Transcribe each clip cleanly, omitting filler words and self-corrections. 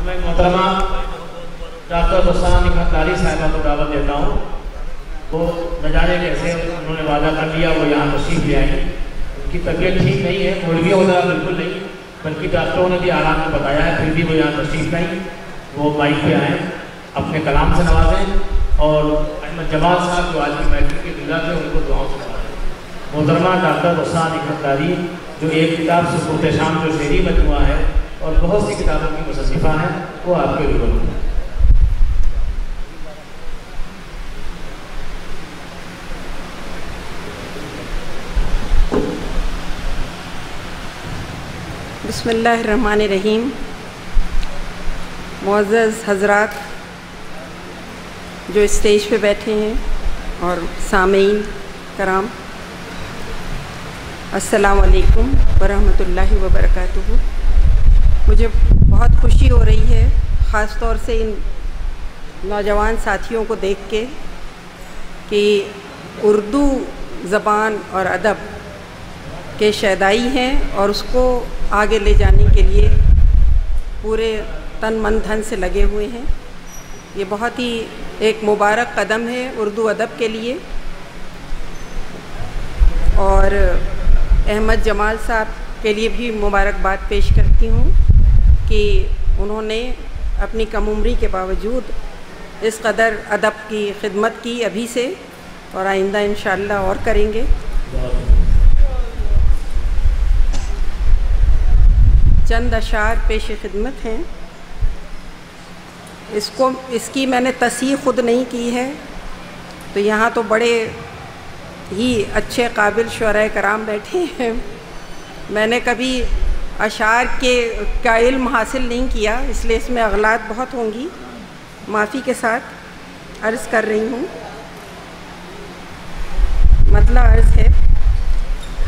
मैं मोहतरमा डॉक्टर रुखसाना खंडारी साहिबा को दावत देता हूँ। वो न जाने कैसे उन्होंने वादा कर लिया वो यहाँ तशरीफ़ ले आए। उनकी तबीयत ठीक नहीं है, मुर्गियों होता बिल्कुल नहीं, बल्कि डॉक्टरों ने भी आराम में बताया है, फिर भी वो यहाँ तशरीफ़ नहीं। वो माइक पे आए, अपने कलाम से नवाजें और अहमद जमाल साहब जो आज की महफिल के दूल्हा थे उनको दुआओं से नवाजें। मोहतरमा डॉक्टर रुखसाना खंडारी जो एक किताब से सूरत शाम जो शेरी मजमुआ है और बहुत सी किताबों की मुसन्निफ़ा हैं, वो आपके रूबरू हैं। बिस्मिल्लाहिर्रहमानिर्रहीम। मुअज़्ज़ज़ हज़रात जो स्टेज पे बैठे हैं और सामीन कराम, अस्सलाम वालेकुम वरहमतुल्लाहि वबरकातुहू। मुझे बहुत खुशी हो रही है ख़ास तौर से इन नौजवान साथियों को देख के कि उर्दू ज़बान और अदब के शैदाई हैं और उसको आगे ले जाने के लिए पूरे तन मन धन से लगे हुए हैं। ये बहुत ही एक मुबारक कदम है उर्दू अदब के लिए। और अहमद जमाल साहब के लिए भी मुबारकबाद पेश करती हूँ कि उन्होंने अपनी कम उम्री के बावजूद इस कदर अदब की खिदमत की अभी से, और आइंदा इंशाअल्लाह और करेंगे। चंद अशार पेश खिदमत हैं। इसकी मैंने तस्हीह ख़ुद नहीं की है, तो यहाँ तो बड़े ही अच्छे काबिल शुअरा कराम बैठे हैं। मैंने कभी अशार का इल्म हासिल नहीं किया, इसलिए इसमें अगलात बहुत होंगी, माफ़ी के साथ अर्ज़ कर रही हूँ। मतलब अर्ज़ है,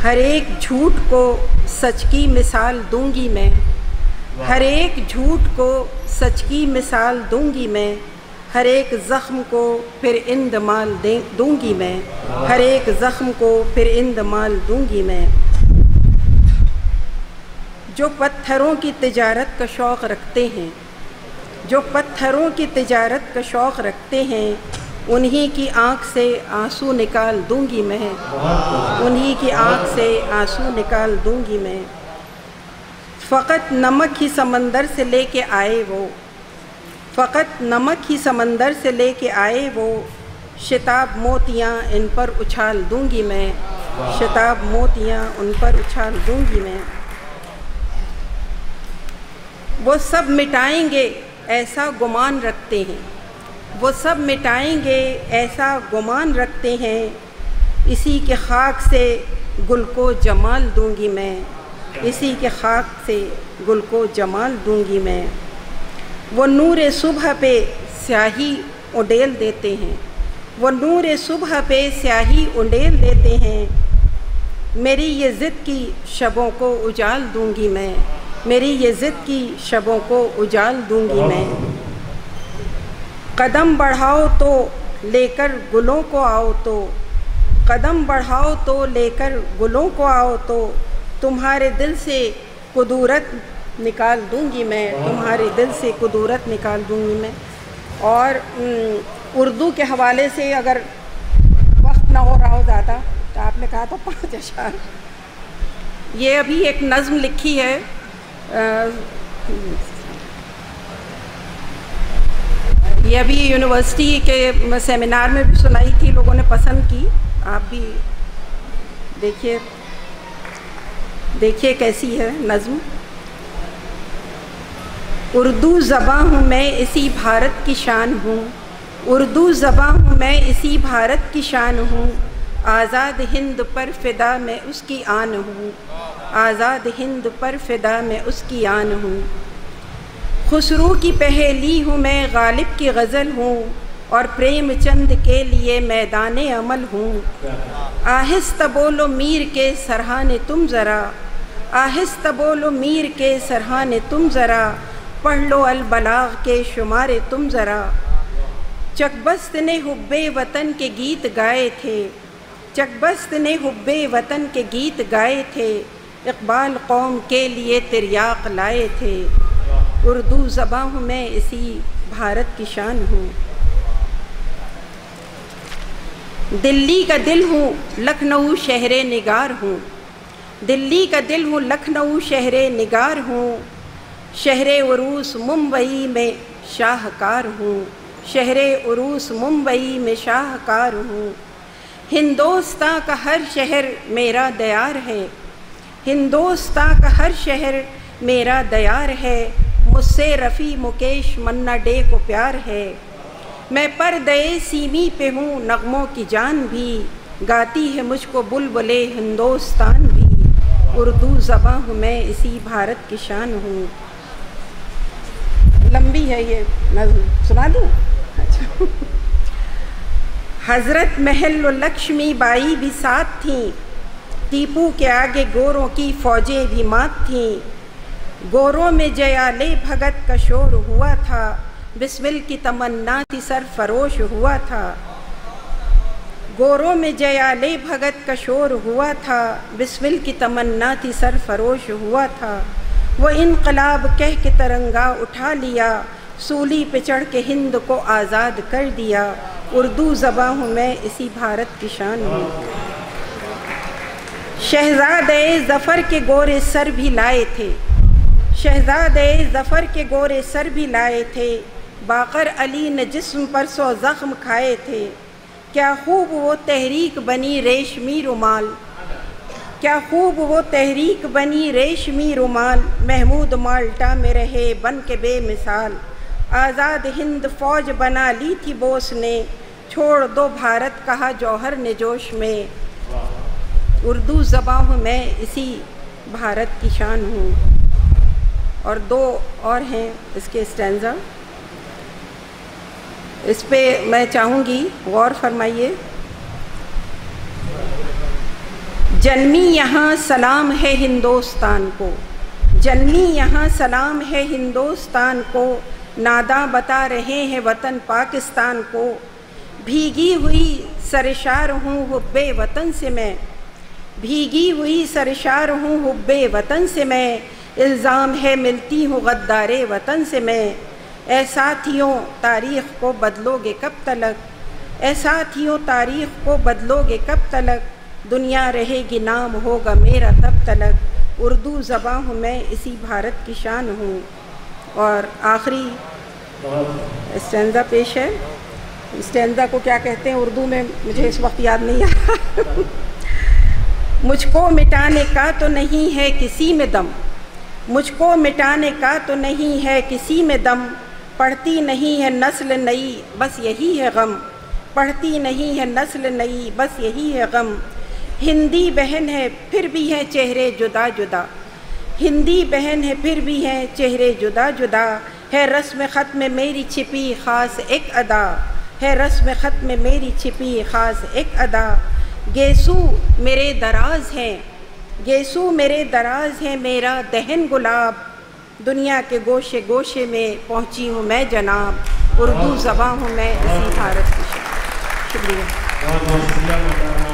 हर एक झूठ को सच की मिसाल दूंगी मैं, हर एक झूठ को सच की मिसाल दूंगी मैं, हर एक ज़ख्म को फिर इंदमाल दूंगी मैं, हर एक ज़ख्म को फिर इंदमाल दूंगी मैं। जो पत्थरों की तिजारत का शौक़ रखते हैं, जो पत्थरों की तिजारत का शौक़ रखते हैं, उन्हीं की आँख से आंसू निकाल दूंगी मैं, उन्हीं की आँख से आंसू निकाल दूंगी मैं। फ़कत नमक ही समंदर से लेके आए वो, फ़कत नमक ही समंदर से लेके आए वो, शिताब मोतियाँ इन पर उछाल दूंगी मैं, शिताब मोतियाँ उन पर उछाल दूंगी मैं। वो सब मिटाएंगे ऐसा गुमान रखते हैं, वो सब मिटाएंगे ऐसा गुमान रखते हैं, इसी के खाक से गुल को जमाल दूंगी मैं, इसी के खाक से गुल को जमाल दूंगी मैं। वो नूर सुबह पे स्याही उडेल देते हैं, वो नूर सुबह पे स्याही उडेल देते हैं, मेरी ये ज़िद की शबों को उजाल दूंगी मैं, मेरी ये ज़िद की शबों को उजाल दूंगी मैं। कदम बढ़ाओ तो लेकर गुलों को आओ तो, कदम बढ़ाओ तो लेकर गुलों को आओ तो, तुम्हारे दिल से कुदूरत निकाल दूंगी मैं, तुम्हारे दिल से कुदूरत निकाल दूंगी मैं। और उर्दू के हवाले से अगर वक्त ना हो रहा हो ज़्यादा, तो आपने कहा था 5 अशार, ये अभी एक नज़्म लिखी है, ये अभी यूनिवर्सिटी के सेमिनार में भी सुनाई थी, लोगों ने पसंद की। आप भी देखिए, देखिए कैसी है नज़्म। उर्दू ज़बां हूँ मैं इसी भारत की शान हूँ, उर्दू ज़बां हूँ मैं इसी भारत की शान हूँ, आज़ाद हिंद पर फ़िदा मैं उसकी आन हूँ, आज़ाद हिंद पर फ़िदा मैं उसकी आन हूँ। खुसरू की पहेली हूँ मैं, गालिब की गज़ल हूँ, और प्रेमचंद के लिए मैदान अमल हूँ। आहिस्ता बोलो मीर के सरहाने तुम ज़रा, आहिस्ता बोलो मीर के सरहाने तुम ज़रा, पढ़ लो अलबलाग के शुमारे तुम ज़रा। चकबस्त ने हुब्बे वतन के गीत गाए थे, चकबस्त ने हुब्बे वतन के गीत गाए थे, इक़बाल कौम के लिए तिरयाक लाए थे, उर्दू ज़बां हूँ मैं, इसी भारत की शान हूँ। दिल्ली का दिल हूँ, लखनऊ शहरे निगार हूँ। दिल्ली का दिल हूँ, लखनऊ शहरे निगार हूँ। शहरे उरूस मुंबई में शाहकार हूँ। शहरे उरूस मुंबई में शाहकार हूँ। हिंदुस्तान का हर शहर मेरा दयार है। हिंदुस्तान का हर शहर मेरा दयार है। मुझसे रफ़ी मुकेश मन्ना डे को प्यार है। मैं पर्दे सीमी पे हूँ, नगमों की जान भी गाती है मुझको बुलबुले हिंदुस्तान भी। उर्दू ज़बां हूँ मैं, इसी भारत की शान हूँ। लंबी है ये नज़्म, सुना दूँ? अच्छा। हज़रत महल और लक्ष्मी बाई भी साथ थीं। टीपू के आगे गोरों की फ़ौजें भी मात थीं। गोरों में जयाले भगत का शोर हुआ था। बिस्मिल की तमन्ना थी सरफरोश हुआ था। गोरों में जयाले भगत का शोर हुआ था। बिस्मिल की तमन्ना थी सरफरोश हुआ था। वो इनकलाब कह के तिरंगा उठा लिया। सूली पे चढ़ के हिंद को आज़ाद कर दिया। उर्दू ज़बां हूँ मैं, इसी भारत की शान हूँ। शहज़ादे ज़फ़र के गोरे सर भी लाए थे। शहज़ादे ज़फ़र के गोरे सर भी लाए थे। बाकर अली ने जिस्म पर 100 ज़ख्म खाए थे। क्या खूब वो तहरीक बनी रेशमी रुमाल। क्या खूब वो तहरीक बनी रेशमी रुमाल। महमूद माल्टा में रहे बन के बेमिसाल। आज़ाद हिंद फ़ौज बना ली थी बोस ने। छोड़ दो भारत कहा जौहर ने जोश में। उर्दू ज़बां हूँ मैं, इसी भारत की शान हूँ। और 2 और हैं इसके स्टैंज़ा, इस पे मैं चाहूँगी गौर फरमाइए। जन्मी यहाँ सलाम है हिंदुस्तान को। जन्मी यहाँ सलाम है हिंदुस्तान को। नादां बता रहे हैं वतन पाकिस्तान को। भीगी हुई सरशार हूँ हुब्बे वतन से मैं। भीगी हुई सरशार हूँ हुब्बे वतन से मैं। इल्ज़ाम है मिलती हूँ गद्दारे वतन से मैं। ऐ साथियों तारीख़ को बदलोगे कब तलक। ऐ साथियों तारीख़ को बदलोगे कब तलक। दुनिया रहेगी नाम होगा मेरा तब तलक। उर्दू ज़बां हूँ मैं, इसी भारत की शान हूँ। और आखिरी स्टैंज़ा पेश है। स्टैंज़ा को क्या कहते हैं उर्दू में मुझे इस वक्त याद नहीं आ रहा। मुझको मिटाने का तो नहीं है किसी में दम। मुझको मिटाने का तो नहीं है किसी में दम। पढ़ती नहीं है नस्ल नई बस यही है गम। पढ़ती नहीं है नस्ल नई बस यही है गम। हिंदी बहन है फिर भी हैं चेहरे जुदा जुदा। हिंदी बहन है फिर भी हैं चेहरे जुदा जुदा। है रस्म ख़त में मेरी छिपी ख़ास एक अदा। है रस्म ख़त में मेरी छिपी ख़ास एक अदा। गेसू मेरे दराज हैं। गेसू मेरे दराज हैं मेरा दहन गुलाब। दुनिया के गोशे गोशे में पहुँची हूँ मैं जनाब। उर्दू ज़बां हूँ मैं, इसी भारत की। शुक्रिया। बहुत शुक्रिया।